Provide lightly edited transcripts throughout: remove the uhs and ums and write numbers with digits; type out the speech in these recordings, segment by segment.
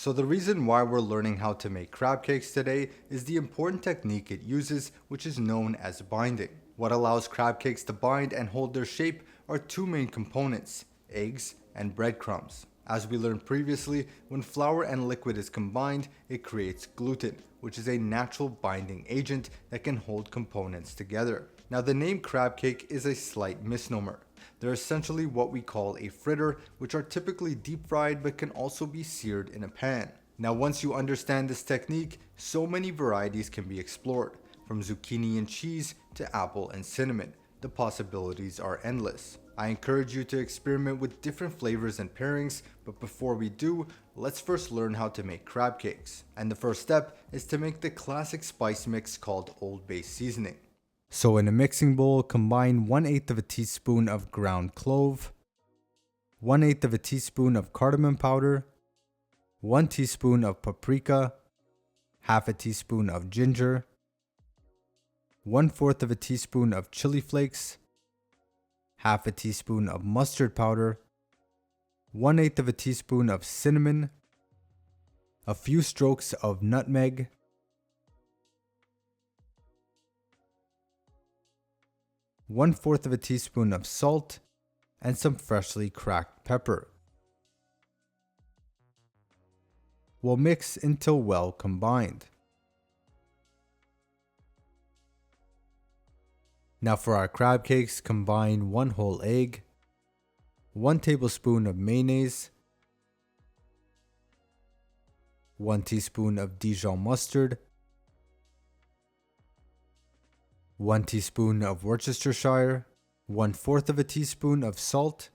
So the reason why we're learning how to make crab cakes today is the important technique it uses, which is known as binding. What allows crab cakes to bind and hold their shape are two main components, eggs and breadcrumbs. As we learned previously, when flour and liquid is combined, it creates gluten, which is a natural binding agent that can hold components together. Now the name crab cake is a slight misnomer. They're essentially what we call a fritter, which are typically deep fried but can also be seared in a pan. Now once you understand this technique, so many varieties can be explored, from zucchini and cheese to apple and cinnamon. The possibilities are endless. I encourage you to experiment with different flavors and pairings, but before we do, let's first learn how to make crab cakes. And the first step is to make the classic spice mix called Old Bay seasoning. So in a mixing bowl, combine 1/8 of a teaspoon of ground clove, 1/8 of a teaspoon of cardamom powder, 1 teaspoon of paprika, half a teaspoon of ginger, 1/4 of a teaspoon of chili flakes, half a teaspoon of mustard powder, 1/8 of a teaspoon of cinnamon, a few strokes of nutmeg, 1/4 of a teaspoon of salt, and some freshly cracked pepper. We'll mix until well combined. Now for our crab cakes, combine 1 whole egg, 1 tablespoon of mayonnaise, 1 teaspoon of Dijon mustard, 1 teaspoon of Worcestershire, 1/4 of a teaspoon of salt,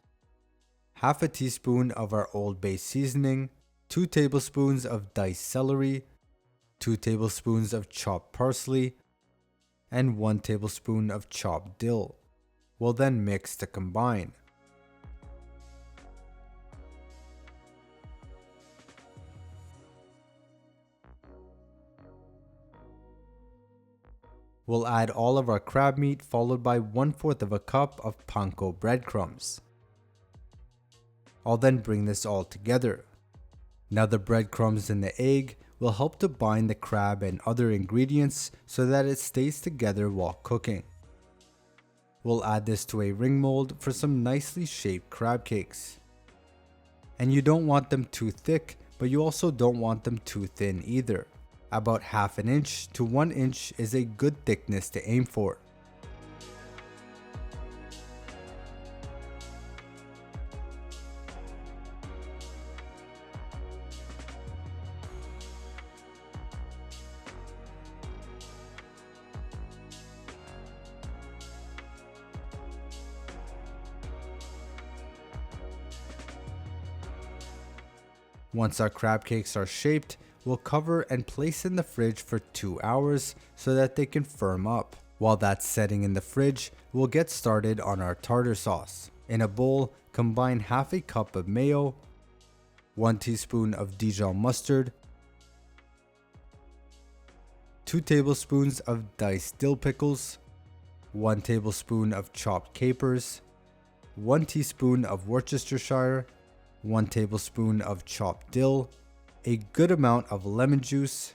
half a teaspoon of our Old Bay seasoning, 2 tablespoons of diced celery, 2 tablespoons of chopped parsley, and 1 tablespoon of chopped dill. We'll then mix to combine. We'll add all of our crab meat followed by 1/4 of a cup of panko breadcrumbs. I'll then bring this all together. Now the breadcrumbs and the egg will help to bind the crab and other ingredients so that it stays together while cooking. We'll add this to a ring mold for some nicely shaped crab cakes. And you don't want them too thick, but you also don't want them too thin either. About 1/2 inch to 1 inch is a good thickness to aim for. Once our crab cakes are shaped, we'll cover and place in the fridge for 2 hours so that they can firm up. While that's setting in the fridge, we'll get started on our tartar sauce. In a bowl, combine half a cup of mayo, 1 teaspoon of Dijon mustard, 2 tablespoons of diced dill pickles, 1 tablespoon of chopped capers, 1 teaspoon of Worcestershire, 1 tablespoon of chopped dill, a good amount of lemon juice,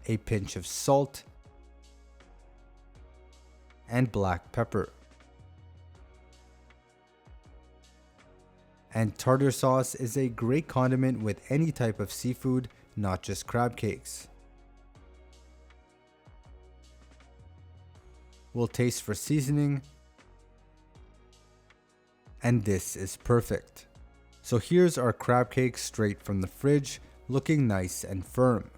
a pinch of salt, and black pepper. And tartar sauce is a great condiment with any type of seafood, not just crab cakes. We'll taste for seasoning, and this is perfect. So here's our crab cake straight from the fridge, looking nice and firm.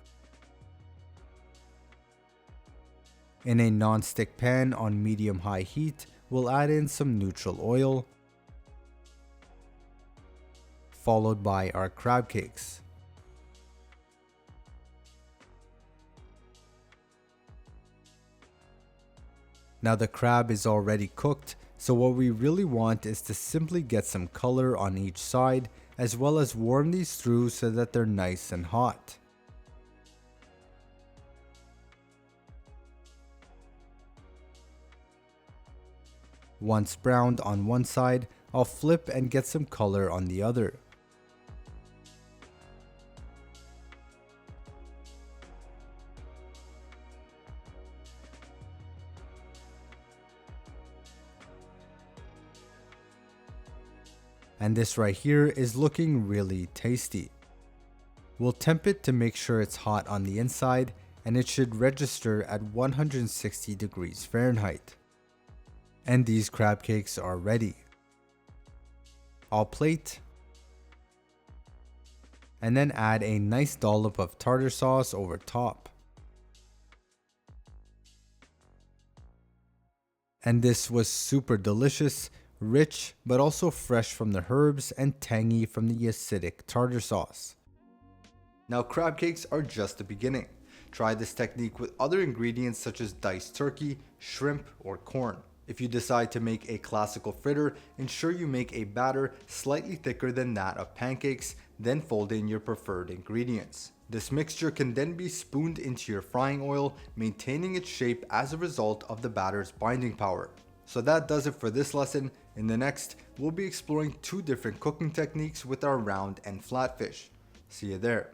In a non-stick pan on medium-high heat, we'll add in some neutral oil, followed by our crab cakes. Now the crab is already cooked, so what we really want is to simply get some color on each side, as well as warm these through so that they're nice and hot. Once browned on one side, I'll flip and get some color on the other. And this right here is looking really tasty. We'll temp it to make sure it's hot on the inside, and it should register at 160 degrees Fahrenheit. And these crab cakes are ready. I'll plate and then add a nice dollop of tartar sauce over top. And this was super delicious, rich, but also fresh from the herbs and tangy from the acidic tartar sauce. Now crab cakes are just the beginning. Try this technique with other ingredients such as diced turkey, shrimp, or corn. If you decide to make a classical fritter, ensure you make a batter slightly thicker than that of pancakes, then fold in your preferred ingredients. This mixture can then be spooned into your frying oil, maintaining its shape as a result of the batter's binding power. So that does it for this lesson. In the next, we'll be exploring two different cooking techniques with our round and flat fish. See you there.